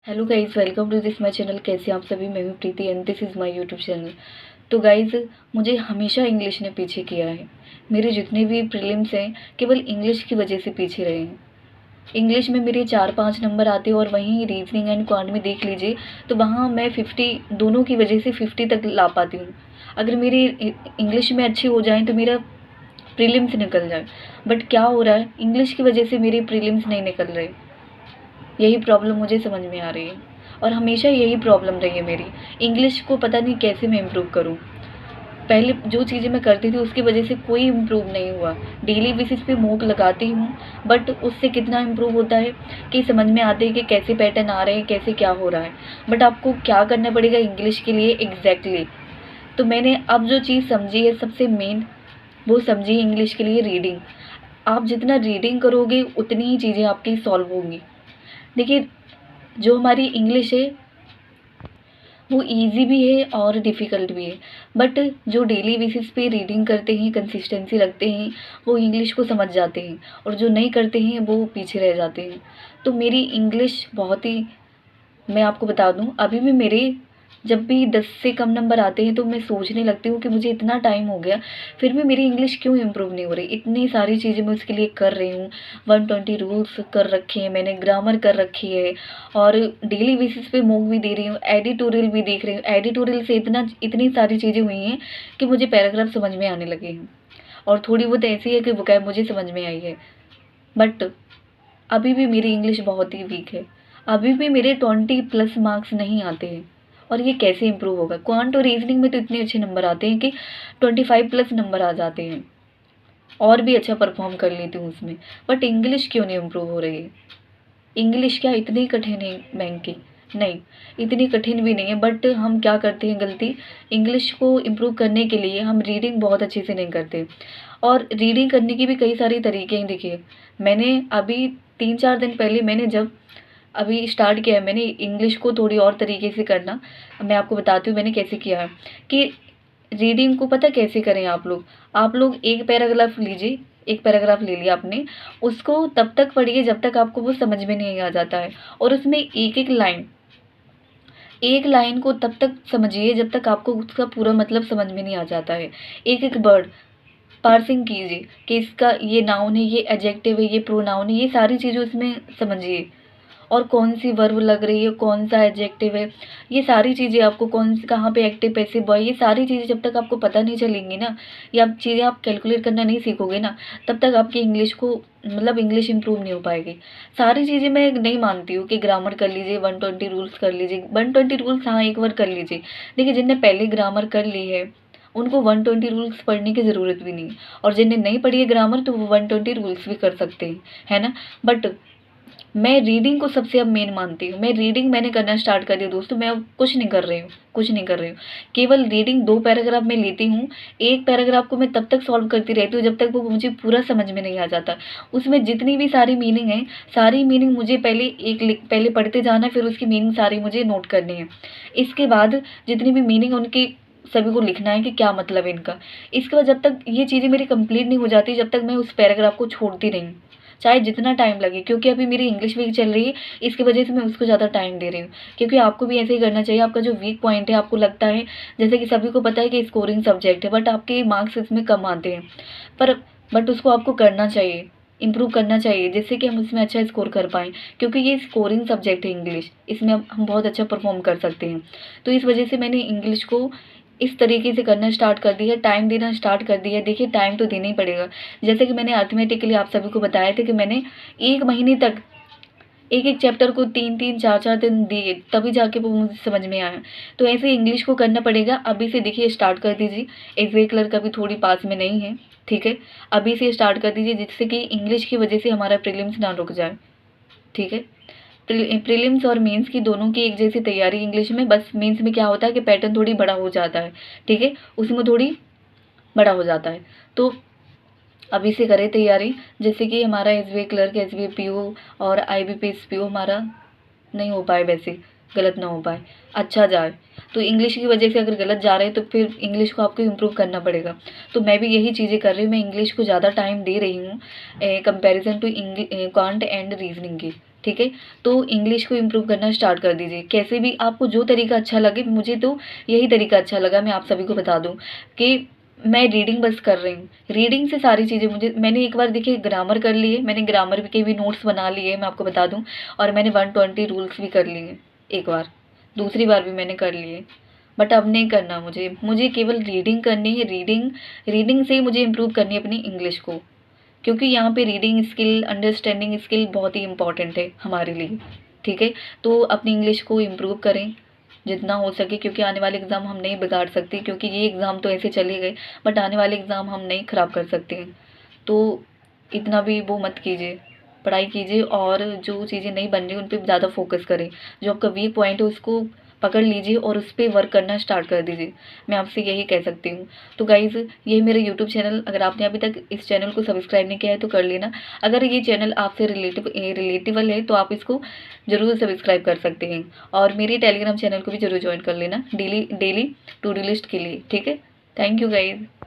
Hello guys, welcome to this my channel. कैसे आप सभी? मैं हूँ Preeti and this is my YouTube channel. तो गाइज़, मुझे हमेशा इंग्लिश ने पीछे किया है। मेरे जितने भी प्रीलिम्स हैं केवल इंग्लिश की वजह से पीछे रहे हैं। इंग्लिश में मेरे 4-5 नंबर आते हैं और वहीं रीजनिंग एंड क्वांट में देख लीजिए तो वहाँ मैं 50 दोनों की वजह से 50 तक ला पाती हूँ। अगर मेरी इंग्लिश में अच्छी हो जाए तो मेरा प्रीलिम्स निकल जाए, बट क्या हो रहा है, इंग्लिश की वजह से मेरे प्रीलिम्स नहीं निकल रहे। यही प्रॉब्लम मुझे समझ में आ रही है और हमेशा यही प्रॉब्लम रही है मेरी। इंग्लिश को पता नहीं कैसे मैं इम्प्रूव करूँ। पहले जो चीज़ें मैं करती थी उसकी वजह से कोई इम्प्रूव नहीं हुआ। डेली बेसिस पे मॉक लगाती हूँ, बट उससे कितना इम्प्रूव होता है कि समझ में आते हैं कि कैसे पैटर्न आ रहे हैं, कैसे क्या हो रहा है। बट आपको क्या करना पड़ेगा इंग्लिश के लिए एग्जैक्टली। तो मैंने अब जो चीज़ समझी है सबसे मेन, वो समझी इंग्लिश के लिए रीडिंग। आप जितना रीडिंग करोगे उतनी ही चीज़ें आपकी सॉल्व होंगी। देखिए, जो हमारी इंग्लिश है वो इजी भी है और डिफ़िकल्ट भी है, बट जो डेली बेसिस पे रीडिंग करते हैं, कंसिस्टेंसी रखते हैं, वो इंग्लिश को समझ जाते हैं और जो नहीं करते हैं वो पीछे रह जाते हैं। तो मेरी इंग्लिश बहुत ही, मैं आपको बता दूं, अभी भी मेरे जब भी 10 से कम नंबर आते हैं तो मैं सोचने लगती हूँ कि मुझे इतना टाइम हो गया फिर भी मेरी इंग्लिश क्यों इम्प्रूव नहीं हो रही। इतनी सारी चीज़ें मैं उसके लिए कर रही हूँ, 120 रूल्स कर रखे हैं मैंने, ग्रामर कर रखी है और डेली बेसिस पे मॉक भी दे रही हूँ, एडिटोरियल भी देख रही हूँ। एडिटोरियल से इतनी सारी चीज़ें हुई हैं कि मुझे पैराग्राफ समझ में आने लगे हैं और थोड़ी बहुत ऐसी है कि वोकैब मुझे समझ में आई है। बट अभी भी मेरी इंग्लिश बहुत ही वीक है। अभी भी मेरे 20+ मार्क्स नहीं आते हैं और ये कैसे इम्प्रूव होगा। क्वांट और रीजनिंग में तो इतने अच्छे नंबर आते हैं कि 25+ नंबर आ जाते हैं और भी अच्छा परफॉर्म कर लेती हूँ उसमें। बट इंग्लिश क्यों नहीं इम्प्रूव हो रही है? इंग्लिश क्या इतनी कठिन है बैंक की? नहीं, इतनी कठिन भी नहीं है, बट हम क्या करते हैं गलती, इंग्लिश को इम्प्रूव करने के लिए हम रीडिंग बहुत अच्छे से नहीं करते। और रीडिंग करने की भी कई सारी तरीके हैं। देखिए, मैंने अभी 3-4 दिन पहले मैंने जब अभी स्टार्ट किया है मैंने इंग्लिश को थोड़ी और तरीके से करना। मैं आपको बताती हूँ मैंने कैसे किया है कि रीडिंग को पता कैसे करें। आप लोग एक पैराग्राफ लीजिए, एक पैराग्राफ ले लिया आपने, उसको तब तक पढ़िए जब तक आपको वो समझ में नहीं आ जाता है और उसमें एक लाइन को तब तक समझिए जब तक आपको उसका पूरा मतलब समझ में नहीं आ जाता है। एक एक वर्ड पार्सिंग कीजिए कि इसका ये नाउन है, ये एडजेक्टिव है, ये प्रोनाउन है, ये सारी चीज़ें उसमें समझिए और कौन सी वर्ब लग रही है, कौन सा एडजेक्टिव है, ये सारी चीज़ें आपको कौन कहाँ पे एक्टिव पैसिव बॉय, ये सारी चीज़ें जब तक आपको पता नहीं चलेंगी ना, या आप चीज़ें आप कैलकुलेट करना नहीं सीखोगे ना, तब तक आपकी इंग्लिश को मतलब इंग्लिश इंप्रूव नहीं हो पाएगी। सारी चीज़ें मैं नहीं मानती हूँ कि ग्रामर कर लीजिए, 120 रूल्स कर लीजिए। 120 रूल्स हाँ एक बार कर लीजिए। देखिए, जिनने पहले ग्रामर कर ली है उनको 120 रूल्स पढ़ने की ज़रूरत भी नहीं है, और जिनने नहीं पढ़ी है ग्रामर तो वो 120 रूल्स भी कर सकते हैं, है ना। बट मैं रीडिंग को सबसे अब मेन मानती हूँ। मैं रीडिंग मैंने करना स्टार्ट कर दिया दोस्तों। मैं अब कुछ नहीं कर रही हूँ, कुछ नहीं कर रही हूँ। केवल रीडिंग 2 पैराग्राफ में लेती हूँ। एक पैराग्राफ को मैं तब तक सॉल्व करती रहती हूँ जब तक वो मुझे पूरा समझ में नहीं आ जाता। उसमें जितनी भी सारी मीनिंग है, सारी मीनिंग मुझे पहले पढ़ते जाना, फिर उसकी मीनिंग सारी मुझे नोट करनी है। इसके बाद जितनी भी मीनिंग उनकी सभी को लिखना है कि क्या मतलब है इनका। इसके बाद जब तक ये चीज़ें मेरी कंप्लीट नहीं हो जाती, जब तक मैं उस पैराग्राफ को छोड़ती नहीं हूँ, चाहे जितना टाइम लगे। क्योंकि अभी मेरी इंग्लिश वीक चल रही है, इसकी वजह से मैं उसको ज़्यादा टाइम दे रही हूँ। क्योंकि आपको भी ऐसे ही करना चाहिए। आपका जो वीक पॉइंट है, आपको लगता है जैसे कि सभी को पता है कि स्कोरिंग सब्जेक्ट है, बट आपके मार्क्स इसमें कम आते हैं, पर बट उसको आपको करना चाहिए, इम्प्रूव करना चाहिए, जिससे कि हम उसमें अच्छा स्कोर कर पाएँ। क्योंकि ये स्कोरिंग सब्जेक्ट है इंग्लिश, इसमें हम बहुत अच्छा परफॉर्म कर सकते हैं। तो इस वजह से मैंने इंग्लिश को इस तरीके से करना स्टार्ट कर दिया है, टाइम देना स्टार्ट कर दिया है। देखिए, टाइम तो देना ही पड़ेगा। जैसे कि मैंने अर्थमेटिक के लिए आप सभी को बताया था कि मैंने 1 महीने तक एक-एक चैप्टर को 3-3 4-4 दिन दिए, तभी जाके वो मुझे समझ में आया। तो ऐसे इंग्लिश को करना पड़ेगा। अभी से देखिए स्टार्ट कर दीजिए। एसबीआई क्लर्क अभी थोड़ी पास में नहीं है, ठीक है? अभी से स्टार्ट कर दीजिए जिससे कि इंग्लिश की वजह से हमारा प्रीलिम्स ना रुक जाए, ठीक है? प्रीलिम्स और मेंस की दोनों की एक जैसी तैयारी इंग्लिश में, बस मेंस में क्या होता है कि पैटर्न थोड़ी बड़ा हो जाता है, ठीक है? उसमें थोड़ी बड़ा हो जाता है। तो अभी से करें तैयारी, जिससे कि हमारा एसबीआई क्लर्क, एसबीआई पीओ और आईबीपीएस पीओ हमारा नहीं हो पाए, वैसे गलत ना हो पाए, अच्छा जाए। तो इंग्लिश की वजह से अगर गलत जा रहे हैं तो फिर इंग्लिश को आपको इम्प्रूव करना पड़ेगा। तो मैं भी यही चीज़ें कर रही हूँ। मैं इंग्लिश को ज़्यादा टाइम दे रही हूँ comparison to quant and reasoning की। ठीक है? तो इंग्लिश को इम्प्रूव करना स्टार्ट कर दीजिए। कैसे भी आपको जो तरीका अच्छा लगे, मुझे तो यही तरीका अच्छा लगा। मैं आप सभी को बता दूँ कि मैं रीडिंग बस कर रही हूँ। रीडिंग से सारी चीज़ें मैंने एक बार देखिए ग्रामर कर लिए, मैंने ग्रामर के भी नोट्स बना लिए मैं आपको बता दूँ, और मैंने 120 रूल्स भी कर लिए एक बार, दूसरी बार भी मैंने कर लिए। बट अब नहीं करना मुझे केवल रीडिंग करनी है। रीडिंग से ही मुझे इम्प्रूव करनी है अपनी इंग्लिश को, क्योंकि यहाँ पे रीडिंग स्किल, अंडरस्टैंडिंग स्किल बहुत ही इम्पॉर्टेंट है हमारे लिए, ठीक है? तो अपनी इंग्लिश को इम्प्रूव करें जितना हो सके, क्योंकि आने वाले एग्ज़ाम हम नहीं बिगाड़ सकते, क्योंकि ये एग्ज़ाम तो ऐसे चले गए, बट आने वाले एग्ज़ाम हम नहीं ख़राब कर सकते हैं। तो इतना भी वो मत कीजिए, पढ़ाई कीजिए, और जो चीज़ें नहीं बन रही उन पे ज़्यादा फोकस करें। जो आपका वीक पॉइंट है उसको पकड़ लीजिए और उस पे वर्क करना स्टार्ट कर दीजिए। मैं आपसे यही कह सकती हूँ। तो गाइज़, ये मेरा यूट्यूब चैनल, अगर आपने अभी तक इस चैनल को सब्सक्राइब नहीं किया है तो कर लेना। अगर ये चैनल आपसे रिलेटेबल है तो आप इसको ज़रूर सब्सक्राइब कर सकते हैं, और मेरी टेलीग्राम चैनल को भी ज़रूर ज्वाइन कर लेना डेली टू डू लिस्ट के लिए, ठीक है? Thank you guys.